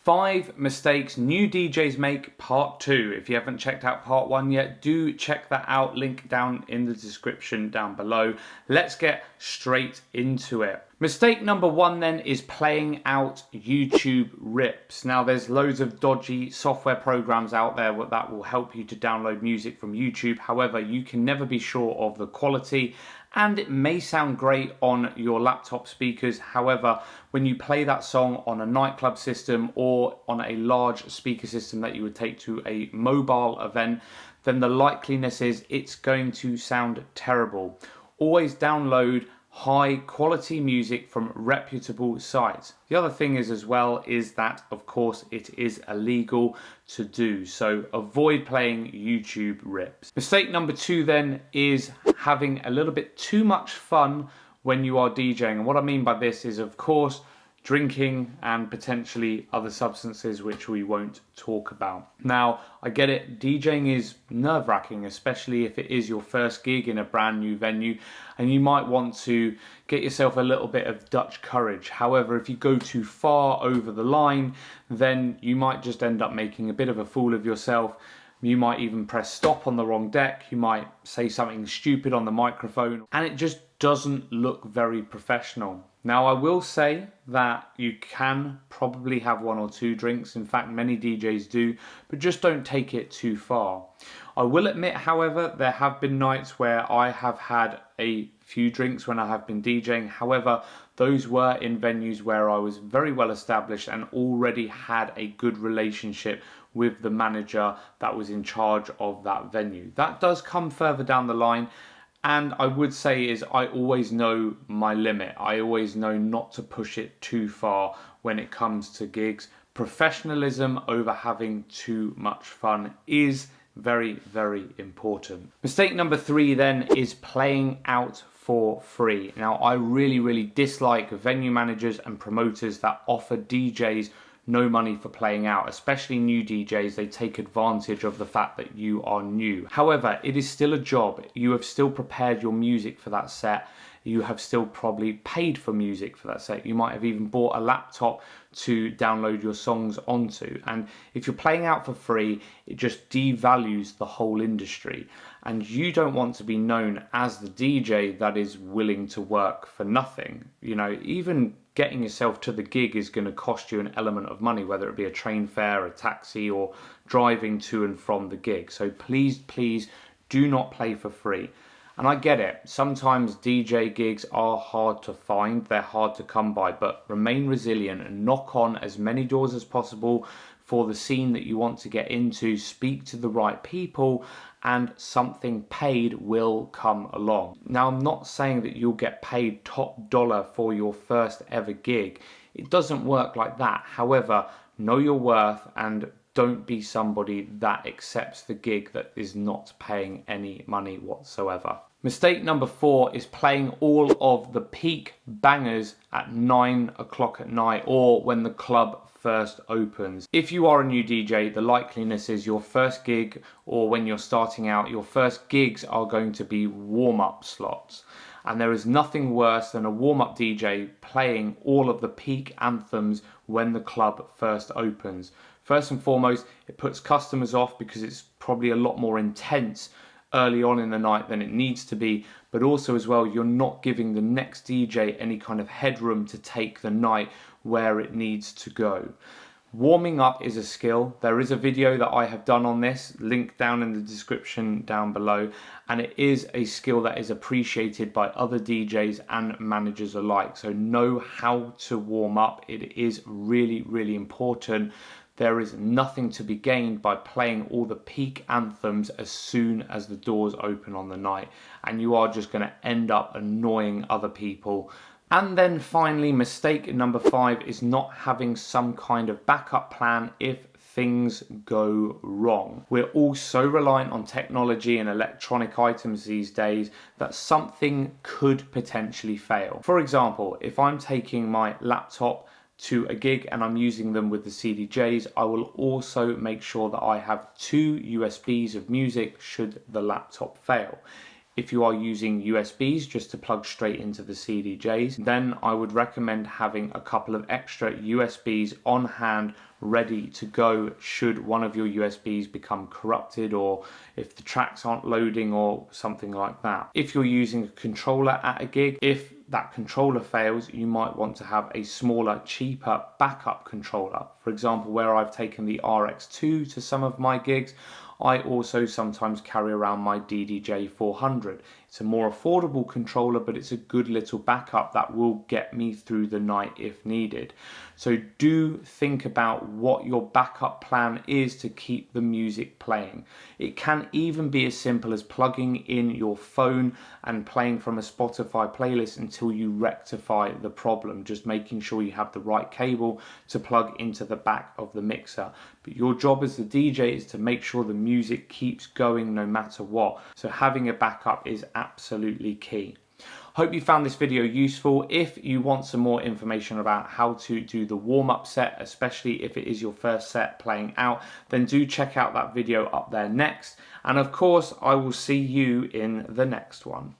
5 mistakes new DJs make part 2. If you haven't checked out part 1 yet, do check that out. Link down in the description down below. Let's get straight into it. Mistake number 1 then is playing out YouTube rips. Now there's loads of dodgy software programs out there that will help you to download music from YouTube. However, you can never be sure of the quality, and it may sound great on your laptop speakers. However, when you play that song on a nightclub system or on a large speaker system that you would take to a mobile event, then the likeliness is it's going to sound terrible. Always download high quality music from reputable sites. The other thing is as well is that of course it is illegal to do, so avoid playing YouTube rips. Mistake number 2 then is having a little bit too much fun when you are DJing, and what I mean by this is of course drinking and potentially other substances which we won't talk about. Now, I get it, DJing is nerve-wracking, especially if it is your first gig in a brand new venue, and you might want to get yourself a little bit of Dutch courage. However, if you go too far over the line, then you might just end up making a bit of a fool of yourself. You might even press stop on the wrong deck, you might say something stupid on the microphone, and it just doesn't look very professional. Now, I will say that you can probably have 1 or 2 drinks. In fact, many DJs do, but just don't take it too far. I will admit, however, there have been nights where I have had a few drinks when I have been DJing. However, those were in venues where I was very well established and already had a good relationship with the manager that was in charge of that venue. That does come further down the line. And I would say is I always know my limit. I always know not to push it too far when it comes to gigs. Professionalism over having too much fun is very, very important. Mistake number 3 then is playing out for free. Now, I really dislike venue managers and promoters that offer DJs no money for playing out, especially new DJs. They take advantage of the fact that you are new. However, it is still a job. You have still prepared your music for that set. You have still probably paid for music for that set. You might have even bought a laptop to download your songs onto. And if you're playing out for free, it just devalues the whole industry. And you don't want to be known as the DJ that is willing to work for nothing. You know, even getting yourself to the gig is going to cost you an element of money, whether it be a train fare, a taxi, or driving to and from the gig. So please do not play for free. And I get it, sometimes DJ gigs are hard to find, they're hard to come by, but remain resilient and knock on as many doors as possible for the scene that you want to get into. Speak to the right people and something paid will come along. Now, I'm not saying that you'll get paid top dollar for your first ever gig. It doesn't work like that. However, know your worth and don't be somebody that accepts the gig that is not paying any money whatsoever. Mistake number 4 is playing all of the peak bangers at 9 o'clock at night or when the club first opens. If you are a new DJ, the likeliness is your first gig, or when you're starting out, your first gigs are going to be warm-up slots. And there is nothing worse than a warm-up DJ playing all of the peak anthems when the club first opens. First and foremost, it puts customers off because it's probably a lot more intense early on in the night than it needs to be, but also as well, you're not giving the next DJ any kind of headroom to take the night where it needs to go. Warming up is a skill. There is a video that I have done on this, linked down in the description down below, and it is a skill that is appreciated by other DJs and managers alike. So know how to warm up. It is really important. There is nothing to be gained by playing all the peak anthems as soon as the doors open on the night, and you are just going to end up annoying other people. And then finally, mistake number 5 is not having some kind of backup plan if things go wrong. We're all so reliant on technology and electronic items these days that something could potentially fail. For example, if I'm taking my laptop to a gig and I'm using them with the CDJs, I will also make sure that I have 2 USBs of music should the laptop fail. If you are using USBs just to plug straight into the CDJs, then I would recommend having a couple of extra USBs on hand ready to go should one of your USBs become corrupted, or if the tracks aren't loading or something like that. If you're using a controller at a gig, if that controller fails, you might want to have a smaller, cheaper backup controller. For example, where I've taken the RX2 to some of my gigs, I also sometimes carry around my DDJ 400. It's a more affordable controller, but it's a good little backup that will get me through the night if needed. So do think about what your backup plan is to keep the music playing. It can even be as simple as plugging in your phone and playing from a Spotify playlist until you rectify the problem, just making sure you have the right cable to plug into the back of the mixer. But your job as the DJ is to make sure the music keeps going no matter what. So having a backup is absolutely key. Hope you found this video useful. If you want some more information about how to do the warm-up set, especially if it is your first set playing out, then do check out that video up there next. And of course, I will see you in the next one.